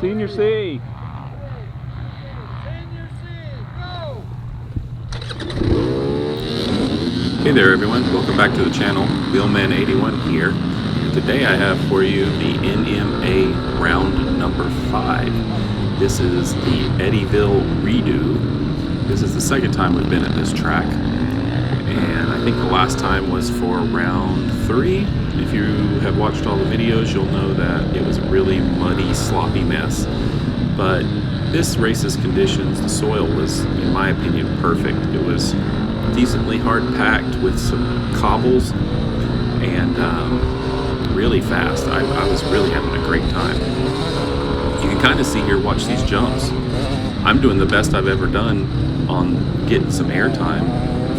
Senior C. Hey there everyone, welcome back to the channel. Wheelman81 here. Today I have for you the NMA round number 5. This is the Eddieville Redoux. This is the second time we've been at this track. And I think the last time was for round 3. If you have watched all the videos, you'll know that it was a really muddy, sloppy mess. But this race's conditions, the soil was, in my opinion, perfect. It was decently hard packed with some cobbles and really fast. I was really having a great time. You can kind of see here, watch these jumps. I'm doing the best I've ever done on getting some air time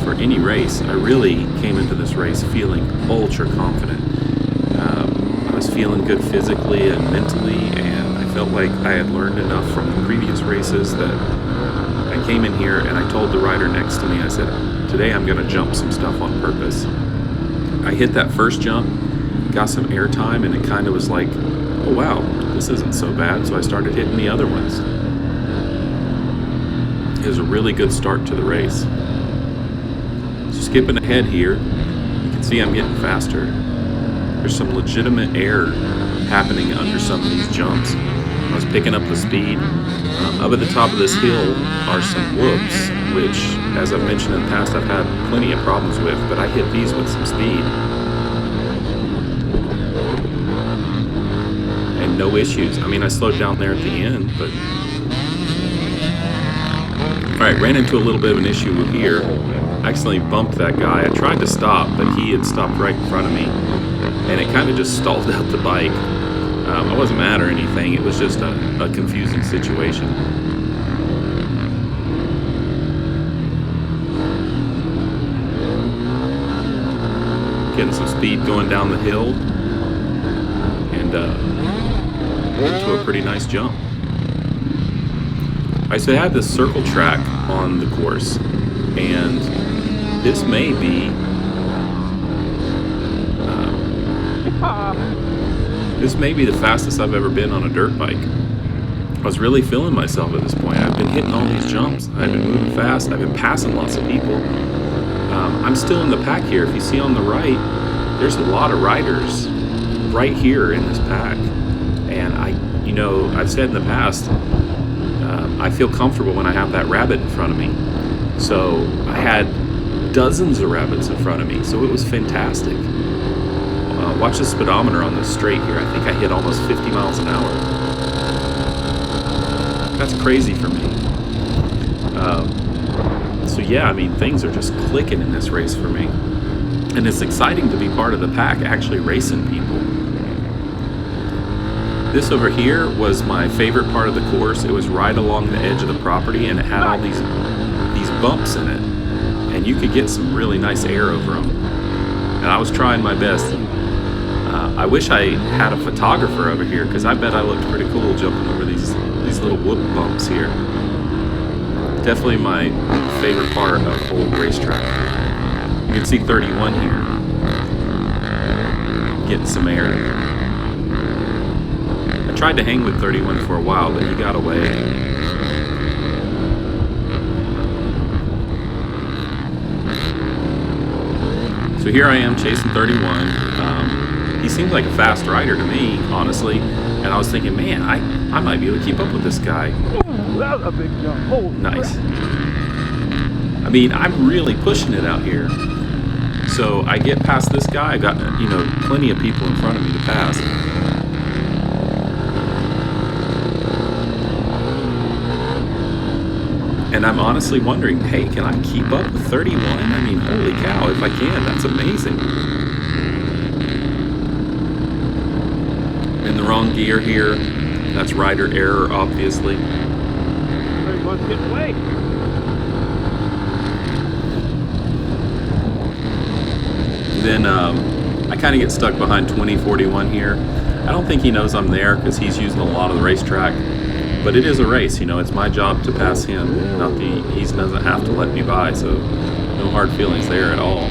for any race. I really came into this race feeling ultra confident. I was feeling good physically and mentally, and I felt like I had learned enough from the previous races that I came in here and I told the rider next to me, I said, today I'm going to jump some stuff on purpose. I hit that first jump, got some air time, and it kind of was like, oh wow, this isn't so bad. So I started hitting the other ones. It was a really good start to the race. So skipping ahead here, you can see I'm getting faster. There's some legitimate air happening under some of these jumps. I was picking up the speed. Up at the top of this hill are some whoops, which, as I've mentioned in the past, I've had plenty of problems with, but I hit these with some speed. And no issues. I mean, I slowed down there at the end, but... Alright, ran into a little bit of an issue here. I accidentally bumped that guy. I tried to stop, but he had stopped right in front of me, and it kind of just stalled out the bike. I wasn't mad or anything, it was just a confusing situation. Getting some speed going down the hill, and into a pretty nice jump. I so had this circle track on the course, and this may be the fastest I've ever been on a dirt bike. I was really feeling myself at this point. I've been hitting all these jumps. I've been moving fast. I've been passing lots of people. I'm still in the pack here. If you see on the right, there's a lot of riders right here in this pack. And I've said in the past, I feel comfortable when I have that rabbit in front of me. So I had dozens of rabbits in front of me. So it was fantastic. Watch the speedometer on this straight here. I think I hit almost 50 miles an hour. That's crazy for me. So yeah, I mean, things are just clicking in this race for me. And it's exciting to be part of the pack, actually racing people. This over here was my favorite part of the course. It was right along the edge of the property, and it had all these bumps in it. And you could get some really nice air over them. And I was trying my best. I wish I had a photographer over here, because I bet I looked pretty cool jumping over these little whoop bumps here. Definitely my favorite part of the whole racetrack. You can see 31 here, getting some air. I tried to hang with 31 for a while, but he got away. So here I am chasing 31. He seems like a fast rider to me, honestly, and I was thinking, man, I might be able to keep up with this guy. Ooh, that was a big jump. Holy nice. crap. I mean, I'm really pushing it out here. So I get past this guy, I got, plenty of people in front of me to pass. And I'm honestly wondering, hey, can I keep up with 31? I mean, holy cow, if I can, that's amazing. In the wrong gear here. That's rider error, obviously. 31's getting away. Then I kind of get stuck behind 2041 here. I don't think he knows I'm there because he's using a lot of the racetrack. But it is a race, it's my job to pass him. He doesn't have to let me by, so no hard feelings there at all.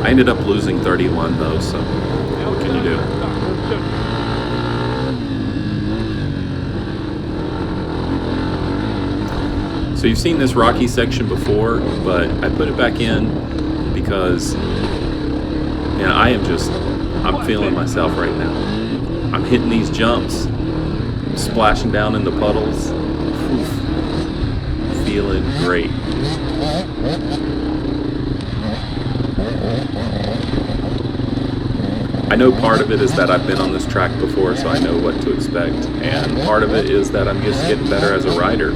I ended up losing 31 though, so what can you do? So you've seen this rocky section before, but I put it back in because, man, I'm feeling myself right now. I'm hitting these jumps, splashing down in the puddles. Oof. Feeling great. I know part of it is that I've been on this track before, so I know what to expect, and part of it is that I'm just getting better as a rider.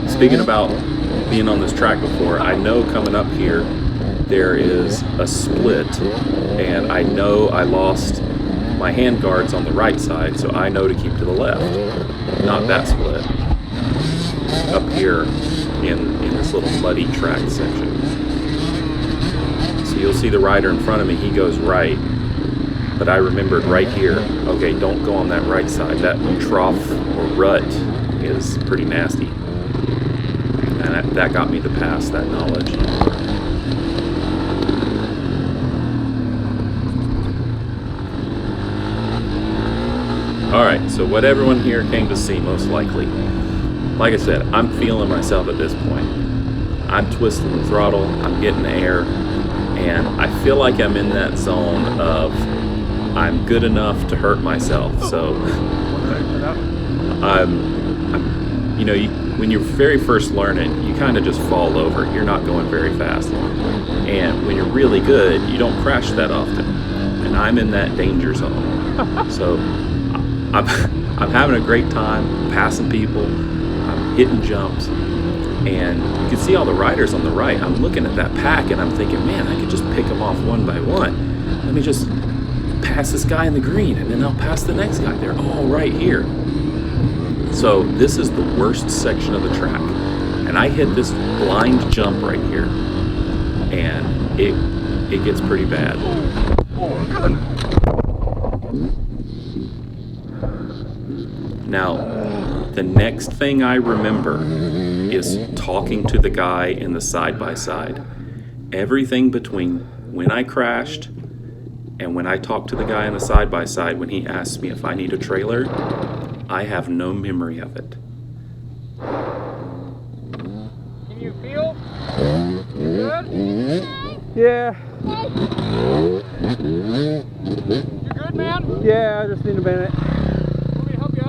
Speaking about being on this track before, I know coming up here there is a split, and I know I lost my hand guards on the right side, so I know to keep to the left, not that split. Up here in this little muddy track section. So you'll see the rider in front of me, he goes right, but I remembered right here, okay, don't go on that right side. That trough or rut is pretty nasty. And that got me to pass, that knowledge. Alright, so what everyone here came to see, most likely. Like I said, I'm feeling myself at this point. I'm twisting the throttle, I'm getting air, and I feel like I'm in that zone of I'm good enough to hurt myself. So you know, when you're very first learning, you kind of just fall over. You're not going very fast. And when you're really good, you don't crash that often. And I'm in that danger zone. So I'm having a great time passing people. I'm hitting jumps. And you can see all the riders on the right. I'm looking at that pack and I'm thinking, man, I could just pick them off one by one. Let me just pass this guy in the green and then I'll pass the next guy. They're all right here. So this is the worst section of the track. And I hit this blind jump right here. And it gets pretty bad. Now, the next thing I remember is talking to the guy in the side-by-side. Everything between when I crashed and when I talked to the guy in the side-by-side when he asked me if I need a trailer, I have no memory of it. Can you feel? Good? Yeah. You good, man? Yeah, I just need a minute. Want me to help you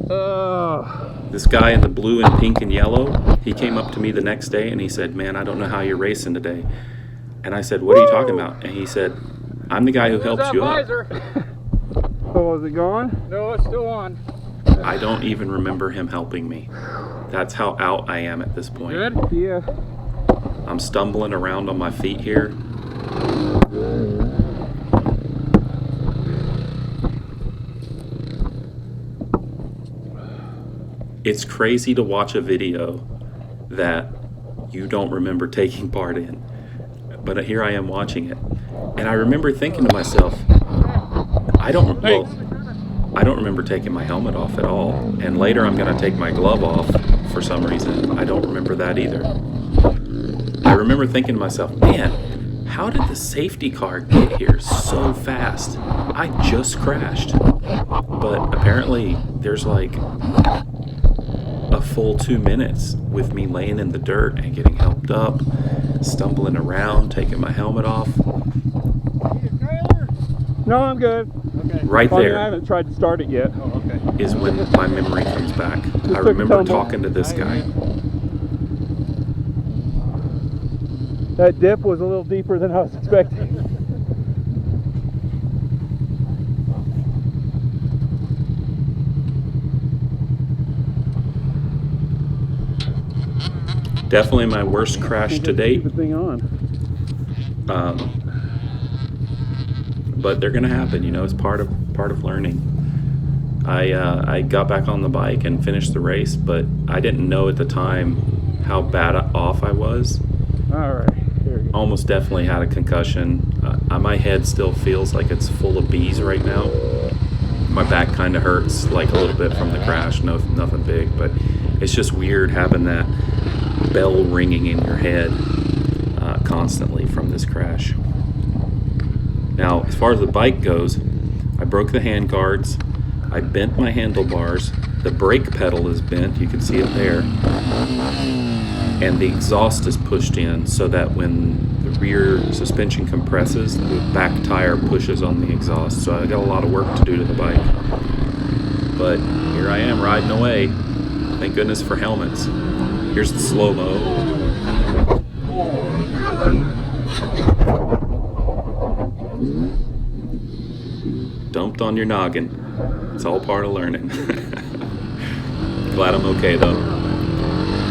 up? This guy in the blue and pink and yellow, he came up to me the next day and he said, man, I don't know how you're racing today. And I said, what are you talking about? And he said, I'm the guy who helps you up. Oh, is it gone? No, it's still on. I don't even remember him helping me. That's how out I am at this point. Good? Yeah. I'm stumbling around on my feet here. It's crazy to watch a video that you don't remember taking part in. But here I am watching it. And I remember thinking to myself, I don't remember taking my helmet off at all. And later I'm going to take my glove off for some reason. I don't remember that either. I remember thinking to myself, man, how did the safety car get here so fast? I just crashed. But apparently there's like a full 2 minutes with me laying in the dirt and getting helped up, stumbling around, taking my helmet off. No, I'm good. Okay. Right there. I haven't tried to start it yet. Oh, okay. Is when my memory comes back. I remember talking to this guy. That dip was a little deeper than I was expecting. Definitely my worst crash to date. Keep the thing on. But they're gonna happen, you know. It's part of learning. I got back on the bike and finished the race, but I didn't know at the time how bad off I was. All right, here we go. Almost definitely had a concussion. My head still feels like it's full of bees right now. My back kind of hurts, like a little bit from the crash. No, nothing big, but it's just weird having that bell ringing in your head. constantly from this crash. Now, as far as the bike goes, I broke the hand guards, I bent my handlebars, the brake pedal is bent, you can see it there, and the exhaust is pushed in so that when the rear suspension compresses, the back tire pushes on the exhaust. So I got a lot of work to do to the bike. But here I am riding away. Thank goodness for helmets. Here's the slow-mo. Dumped on your noggin. It's all part of learning. Glad I'm okay though.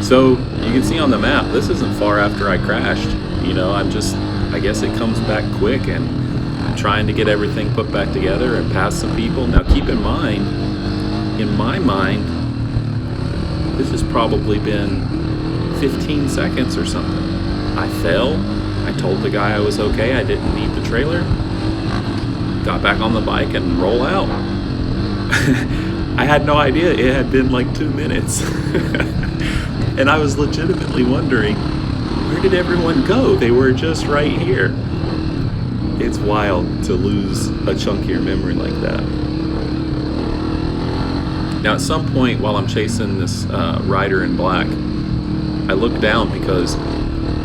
So you can see on the map, this isn't far after I crashed. You know, I guess it comes back quick, and I'm trying to get everything put back together and pass some people. Now keep in mind, in my mind, this has probably been 15 seconds or something. I fell, I told the guy I was okay, I didn't need the trailer, got back on the bike and roll out. I had no idea it had been like 2 minutes. And I was legitimately wondering, where did everyone go? They were just right here. It's wild to lose a chunk of your memory like that. Now at some point while I'm chasing this rider in black, I looked down because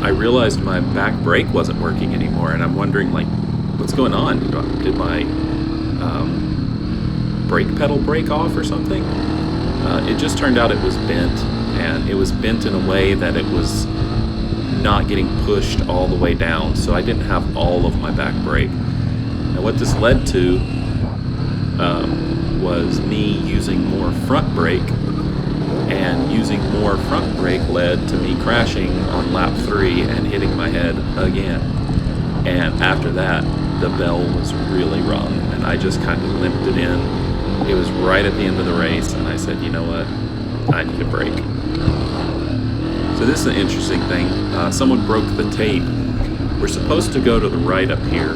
I realized my back brake wasn't working anymore, and I'm wondering, like, what's going on? Did my brake pedal break off or something? It just turned out it was bent, and it was bent in a way that it was not getting pushed all the way down, so I didn't have all of my back brake. And what this led to was me using more front brake, and using more front brake led to me crashing on lap 3 and hitting my head again. And after that, the bell was really rung, and I just kind of limped it in. It was right at the end of the race, and I said, you know what, I need a break. So this is an interesting thing. Someone broke the tape. We're supposed to go to the right up here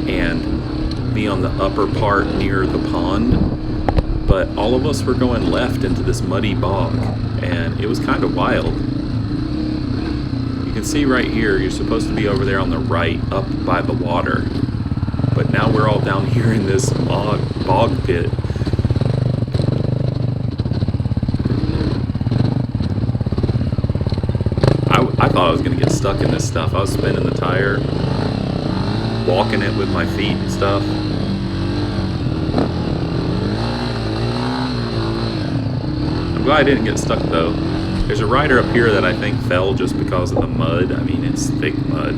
and be on the upper part near the pond, but all of us were going left into this muddy bog, and it was kind of wild. You can see right here, you're supposed to be over there on the right, up by the water, but now we're all down here in this bog pit. I thought I was going to get stuck in this stuff. I was spinning the tire, walking it with my feet and stuff. I'm glad I didn't get stuck though. There's a rider up here that I think fell just because of the mud. I mean, it's thick mud.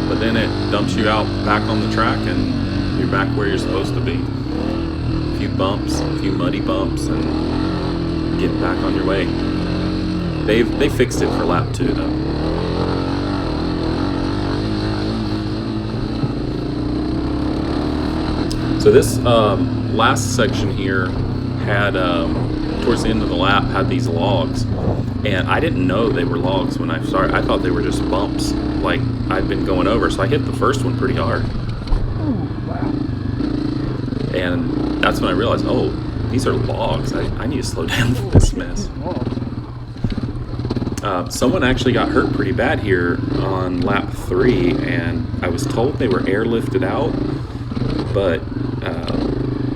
But then it dumps you out back on the track, and you're back where you're supposed to be. A few bumps, a few muddy bumps, and getting back on your way. They fixed it for lap 2 though. So this last section here had, towards the end of the lap, had these logs, and I didn't know they were logs when I started. I thought they were just bumps, like I'd been going over, so I hit the first one pretty hard. And that's when I realized, oh, these are logs. I need to slow down for this mess. Someone actually got hurt pretty bad here on lap 3, and I was told they were airlifted out, but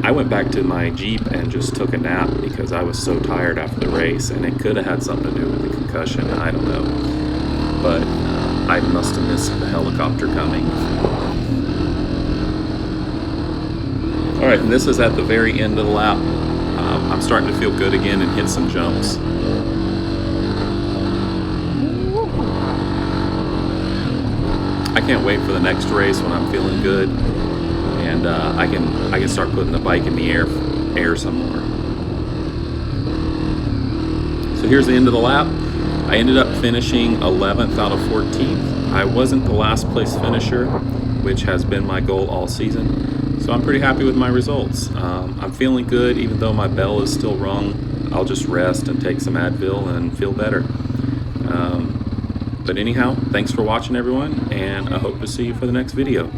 I went back to my Jeep and just took a nap because I was so tired after the race, and it could have had something to do with the concussion, I don't know. But I must have missed the helicopter coming. Alright, and this is at the very end of the lap. I'm starting to feel good again and hit some jumps. I can't wait for the next race when I'm feeling good, and I can start putting the bike in the air some more. So here's the end of the lap. I ended up finishing 11th out of 14th. I wasn't the last place finisher, which has been my goal all season. So I'm pretty happy with my results. I'm feeling good, even though my bell is still rung. I'll just rest and take some Advil and feel better. But anyhow, thanks for watching everyone, and I hope to see you for the next video.